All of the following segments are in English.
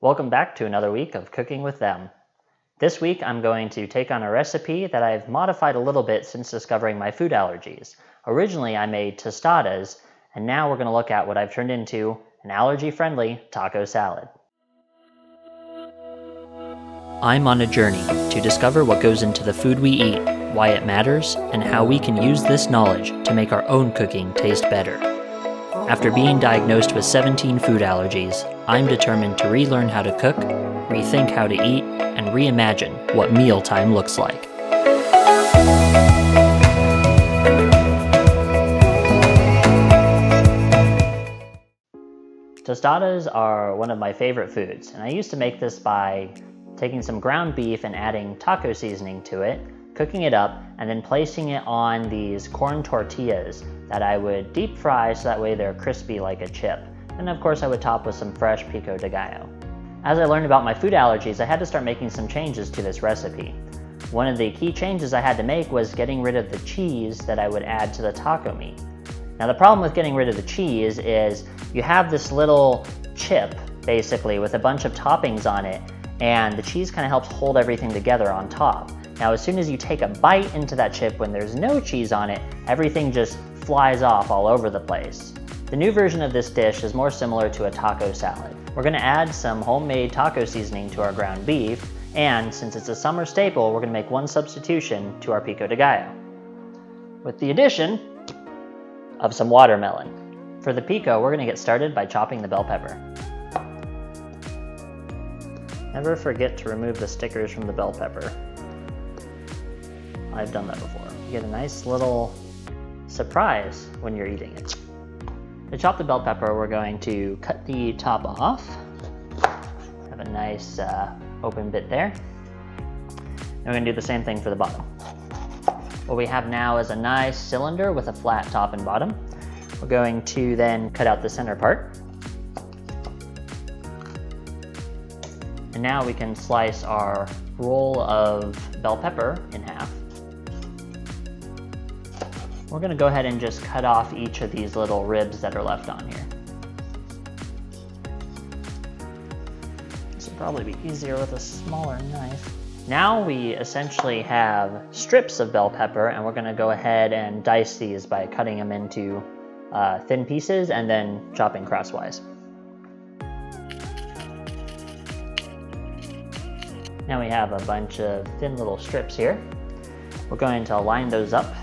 Welcome back to another week of Cooking with Them. This week I'm going to take on a recipe that I've modified a little bit since discovering my food allergies. Originally I made tostadas, and now we're going to look at what I've turned into an allergy-friendly taco salad. I'm on a journey to discover what goes into the food we eat, why it matters, and how we can use this knowledge to make our own cooking taste better. After being diagnosed with 17 food allergies, I'm determined to relearn how to cook, rethink how to eat, and reimagine what mealtime looks like. Tostadas are one of my favorite foods, and I used to make this by taking some ground beef and adding taco seasoning to it, cooking it up, and then placing it on these corn tortillas that I would deep fry so that way they're crispy like a chip. And of course I would top with some fresh Pico de gallo. As I learned about my food allergies, I had to start making some changes to this recipe. One of the key changes I had to make was getting rid of the cheese that I would add to the taco meat. Now the problem with getting rid of the cheese is you have this little chip basically with a bunch of toppings on it, and the cheese kind of helps hold everything together on top. Now as soon as you take a bite into that chip when there's no cheese on it, everything just flies off all over the place. The new version of this dish is more similar to a taco salad. We're going to add some homemade taco seasoning to our ground beef, and since it's a summer staple, we're going to make one substitution to our pico de gallo, with the addition of some watermelon. For the pico, we're going to get started by chopping the bell pepper. Never forget to remove the stickers from the bell pepper. I've done that before. You get a nice little surprise when you're eating it. To chop the bell pepper, we're going to cut the top off. Have a nice open bit there. And we're going to do the same thing for the bottom. What we have now is a nice cylinder with a flat top and bottom. We're going to then cut out the center part. And now we can slice our roll of bell pepper in half. We're going to go ahead and just cut off each of these little ribs that are left on here. This will probably be easier with a smaller knife. Now we essentially have strips of bell pepper, and we're going to go ahead and dice these by cutting them into thin pieces and then chopping crosswise. Now we have a bunch of thin little strips here. We're going to line those up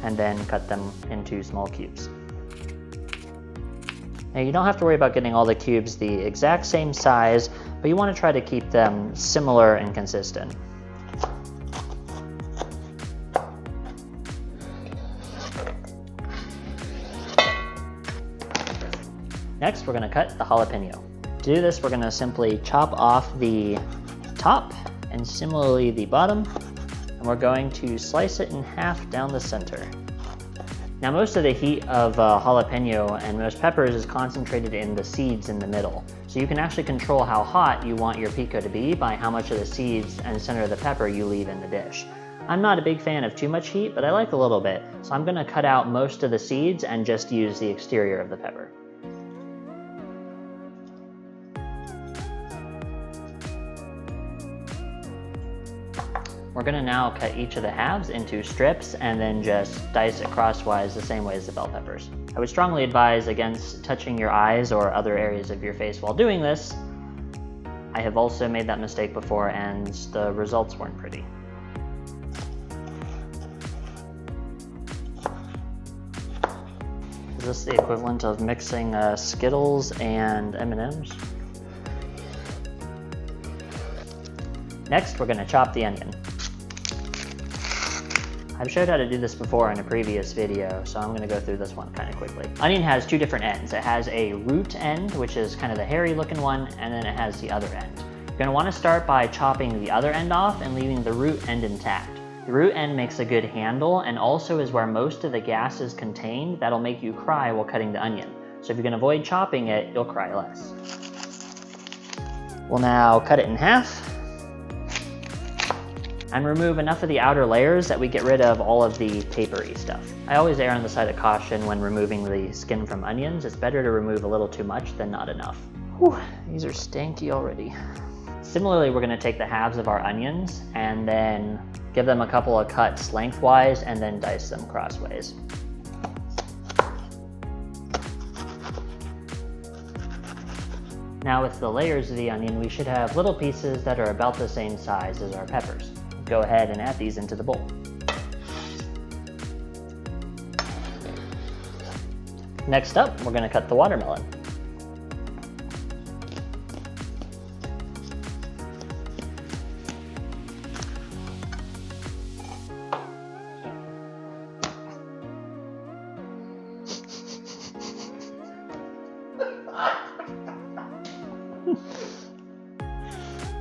and then cut them into small cubes. Now you don't have to worry about getting all the cubes the exact same size, but you want to try to keep them similar and consistent. Next, we're going to cut the jalapeno. To do this, we're going to simply chop off the top and similarly the bottom, and we're going to slice it in half down the center. Now most of the heat of jalapeno and most peppers is concentrated in the seeds in the middle. So you can actually control how hot you want your pico to be by how much of the seeds and center of the pepper you leave in the dish. I'm not a big fan of too much heat, but I like a little bit. So I'm going to cut out most of the seeds and just use the exterior of the pepper. We're going to now cut each of the halves into strips and then just dice it crosswise the same way as the bell peppers. I would strongly advise against touching your eyes or other areas of your face while doing this. I have also made that mistake before and the results weren't pretty. Is this the equivalent of mixing Skittles and M&Ms? Next, we're going to chop the onion. I've showed how to do this before in a previous video, so I'm going to go through this one kind of quickly. Onion has two different ends. It has a root end, which is kind of the hairy looking one, and then it has the other end. You're going to want to start by chopping the other end off and leaving the root end intact. The root end makes a good handle and also is where most of the gas is contained. That'll make you cry while cutting the onion. So if you can avoid chopping it, you'll cry less. We'll now cut it in half and remove enough of the outer layers that we get rid of all of the papery stuff. I always err on the side of caution when removing the skin from onions. It's better to remove a little too much than not enough. Whew, these are stanky already. Similarly, we're gonna take the halves of our onions and then give them a couple of cuts lengthwise and then dice them crossways. Now with the layers of the onion, we should have little pieces that are about the same size as our peppers. Go ahead and add these into the bowl. Next up, we're gonna cut the watermelon.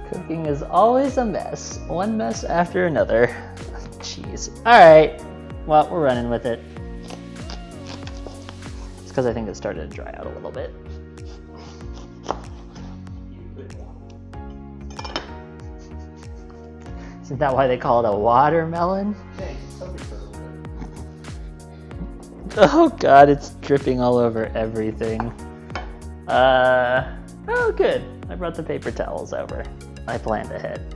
Cooking is always a mess. One mess after another. Jeez. Alright, well, we're running with it. It's because I think it started to dry out a little bit. Isn't that why they call it a watermelon? Oh god, it's dripping all over everything. Oh good. I brought the paper towels over. I planned ahead.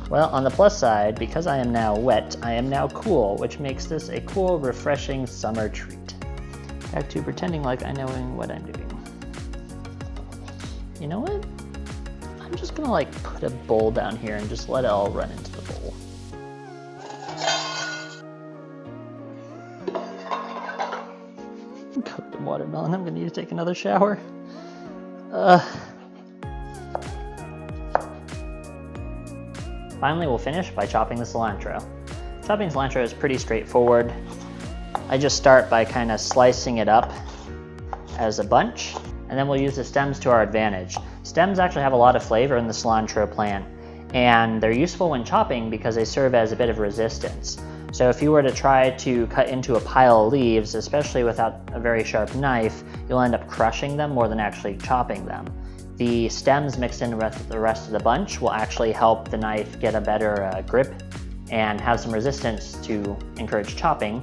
Well, on the plus side, because I am now wet, I am now cool, which makes this a cool, refreshing summer treat. Back to pretending like I know what I'm doing. You know what? I'm just gonna like put a bowl down here and just let it all run into the bowl. I'm covered in watermelon. I'm gonna need to take another shower. Finally, we'll finish by chopping the cilantro. Chopping cilantro is pretty straightforward. I just start by kind of slicing it up as a bunch, and then we'll use the stems to our advantage. Stems actually have a lot of flavor in the cilantro plant, and they're useful when chopping because they serve as a bit of resistance. So if you were to try to cut into a pile of leaves, especially without a very sharp knife, you'll end up crushing them more than actually chopping them. The stems mixed in with the rest of the bunch will actually help the knife get a better grip and have some resistance to encourage chopping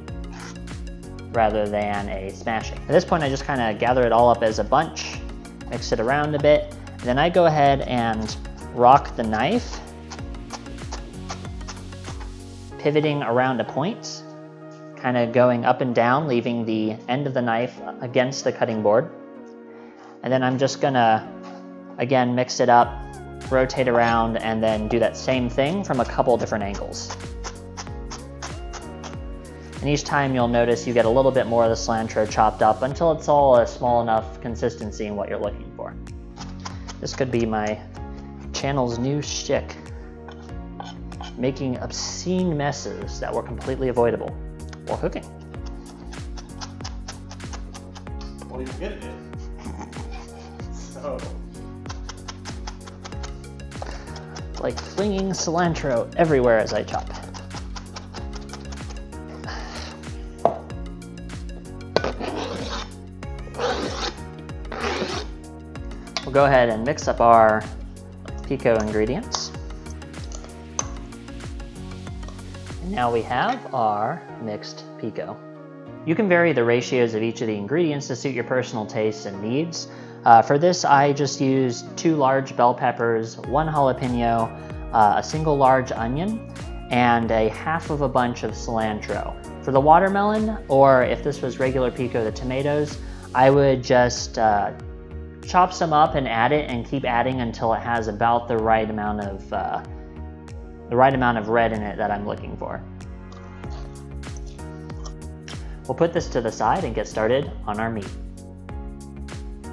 rather than a smashing. At this point, I just kind of gather it all up as a bunch, mix it around a bit, and then I go ahead and rock the knife, pivoting around a point, kind of going up and down, leaving the end of the knife against the cutting board. And then I'm just gonna, again, mix it up, rotate around, and then do that same thing from a couple different angles. And each time you'll notice you get a little bit more of the cilantro chopped up until it's all a small enough consistency in what you're looking for. This could be my channel's new shtick, making obscene messes that were completely avoidable while cooking. Well, you're good at it. So. Like flinging cilantro everywhere as I chop. We'll go ahead and mix up our Pico ingredients. And now we have our mixed Pico. You can vary the ratios of each of the ingredients to suit your personal tastes and needs. For this, I just used 2 large bell peppers, 1 jalapeno, a single large onion, and a half of a bunch of cilantro. For the watermelon, or if this was regular Pico, the tomatoes, I would just chop some up and add it and keep adding until it has about the right amount of red in it that I'm looking for. We'll put this to the side and get started on our meat.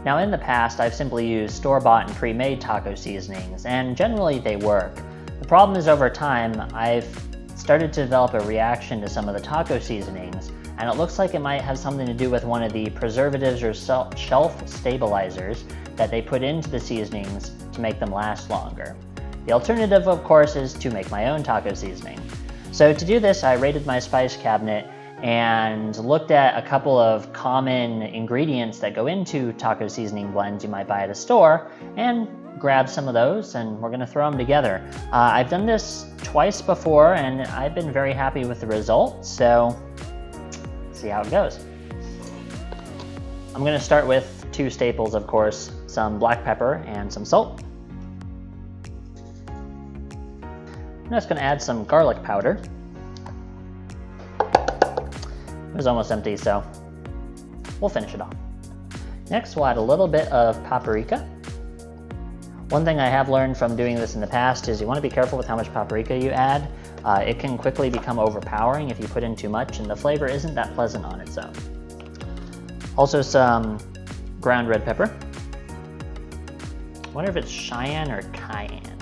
Now in the past, I've simply used store-bought and pre-made taco seasonings, and generally they work. The problem is over time, I've started to develop a reaction to some of the taco seasonings, and it looks like it might have something to do with one of the preservatives or shelf stabilizers that they put into the seasonings to make them last longer. The alternative, of course, is to make my own taco seasoning. So to do this, I raided my spice cabinet and looked at a couple of common ingredients that go into taco seasoning blends you might buy at a store, and grabbed some of those, and we're gonna throw them together. I've done this twice before, and I've been very happy with the results, so let's see how it goes. I'm gonna start with two staples, of course, some black pepper and some salt. I'm just going to add some garlic powder. It was almost empty, so we'll finish it off. Next, we'll add a little bit of paprika. One thing I have learned from doing this in the past is you want to be careful with how much paprika you add. It can quickly become overpowering if you put in too much, and the flavor isn't that pleasant on its own. Also some ground red pepper. I wonder if it's Cheyenne or cayenne.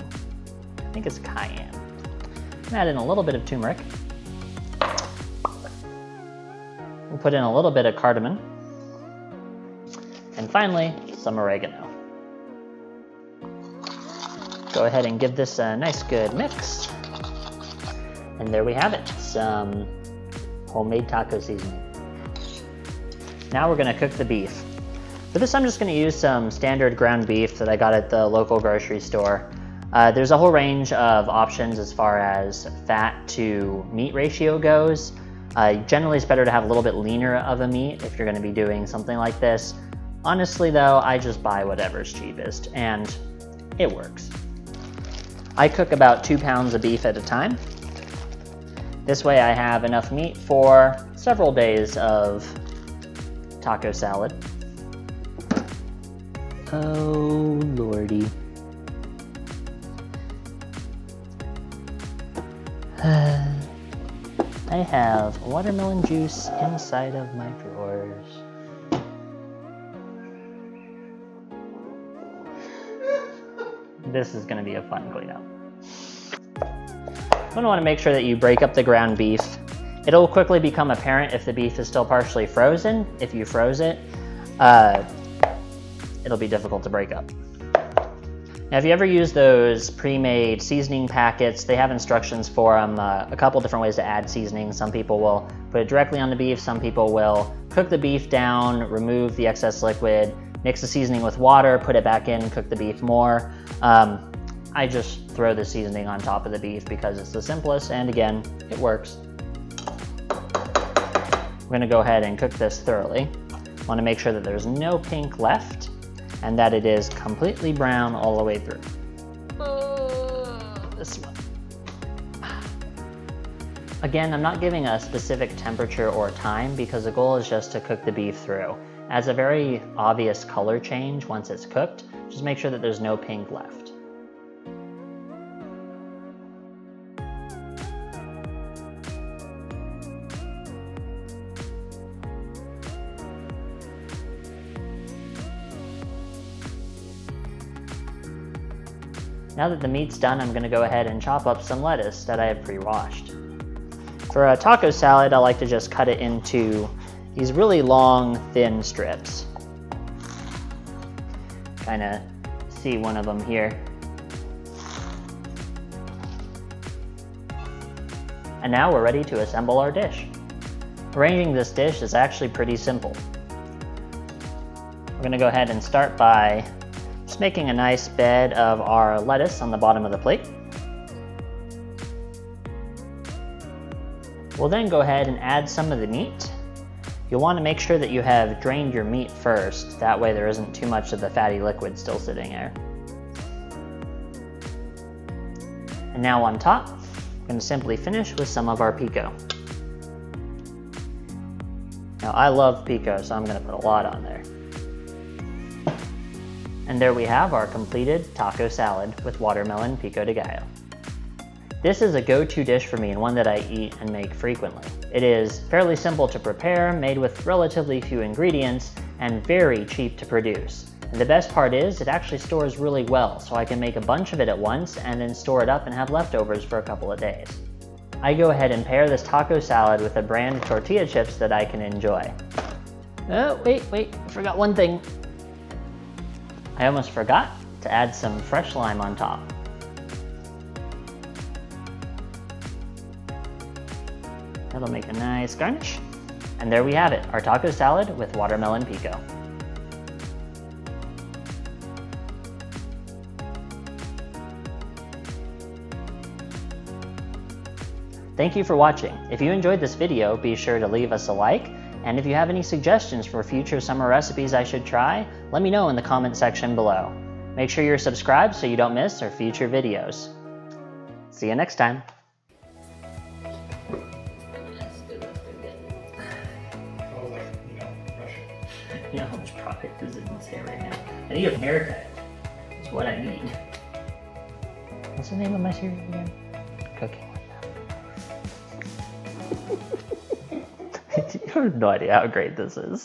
I think it's cayenne. Add in a little bit of turmeric. We'll put in a little bit of cardamom. And finally, some oregano. Go ahead and give this a nice good mix. And there we have it, some homemade taco seasoning. Now we're gonna cook the beef. For this, I'm just gonna use some standard ground beef that I got at the local grocery store. There's a whole range of options as far as fat to meat ratio goes. Generally, it's better to have a little bit leaner of a meat if you're going to be doing something like this. Honestly, though, I just buy whatever's cheapest, and it works. I cook about 2 pounds of beef at a time. This way I have enough meat for several days of taco salad. Oh, lordy. I have watermelon juice inside of my drawers. This is going to be a fun cleanup. You're going to want to make sure that you break up the ground beef. It'll quickly become apparent if the beef is still partially frozen. If you froze it, it'll be difficult to break up. Now, if you ever use those pre-made seasoning packets, they have instructions for them, a couple different ways to add seasoning. Some people will put it directly on the beef. Some people will cook the beef down, remove the excess liquid, mix the seasoning with water, put it back in, cook the beef more. I just throw the seasoning on top of the beef because it's the simplest, and again, it works. We're gonna go ahead and cook this thoroughly. Want to make sure that there's no pink left, and that it is completely brown all the way through. This one. Again, I'm not giving a specific temperature or time because the goal is just to cook the beef through. As a very obvious color change once it's cooked, just make sure that there's no pink left. Now that the meat's done, I'm going to go ahead and chop up some lettuce that I have pre-washed. For a taco salad, I like to just cut it into these really long, thin strips. Kind of see one of them here. And now we're ready to assemble our dish. Arranging this dish is actually pretty simple. We're going to go ahead and start by just making a nice bed of our lettuce on the bottom of the plate. We'll then go ahead and add some of the meat. You'll want to make sure that you have drained your meat first. That way there isn't too much of the fatty liquid still sitting there. And now on top, I'm going to simply finish with some of our pico. Now I love pico, so I'm going to put a lot on there. And there we have our completed taco salad with watermelon pico de gallo. This is a go-to dish for me and one that I eat and make frequently. It is fairly simple to prepare, made with relatively few ingredients, and very cheap to produce. And the best part is it actually stores really well, so I can make a bunch of it at once and then store it up and have leftovers for a couple of days. I go ahead and pair this taco salad with a brand of tortilla chips that I can enjoy. Oh, wait, I forgot one thing. I almost forgot to add some fresh lime on top. That'll make a nice garnish. And there we have it, our taco salad with watermelon pico. Thank you for watching. If you enjoyed this video, be sure to leave us a like, And if you have any suggestions for future summer recipes I should try, let me know in the comment section below. Make sure you're subscribed so you don't miss our future videos. See you next time. You know how much product is in this hair right now? I need a haircut. That's what I need. What's the name of my series again? Cooking with them. You have no idea how great this is.